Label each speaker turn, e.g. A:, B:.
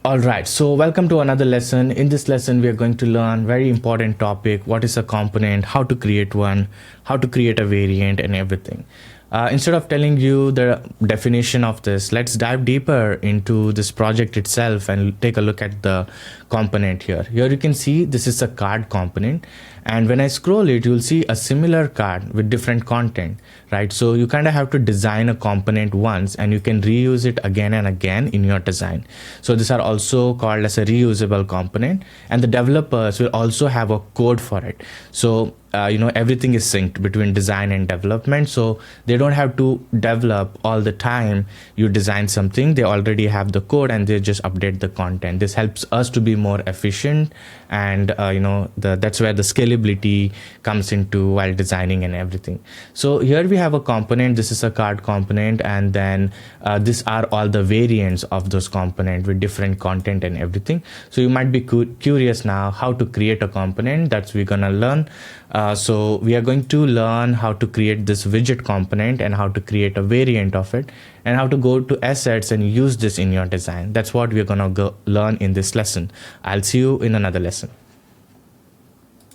A: All right, so welcome to another lesson. In this lesson, we are going to learn very important topic. What is a component, how to create one, how to create a variant and everything. Instead of telling you the definition of this, let's dive deeper into this project itself and take a look at the component here. Here you can see this is a card component, and when I scroll it, you'll see a similar card with different content, right? So you kind of have to design a component once and you can reuse it again and again in your design. So these are also called as a reusable component, and the developers will also have a code for it. So everything is synced between design and development, so they don't have to develop all the time. You design something, they already have the code and they just update the content. This helps us to be more efficient, and that's where the scalability comes into while designing and everything. So here we have a component. This is a card component, and then these are all the variants of those components with different content and everything. So you might be curious now how to create a component. That's we're gonna learn. So we are going to learn how to create this widget component and how to create a variant of it, and how to go to assets and use this in your design. That's what we're gonna go learn in this lesson. I'll see you in another lesson.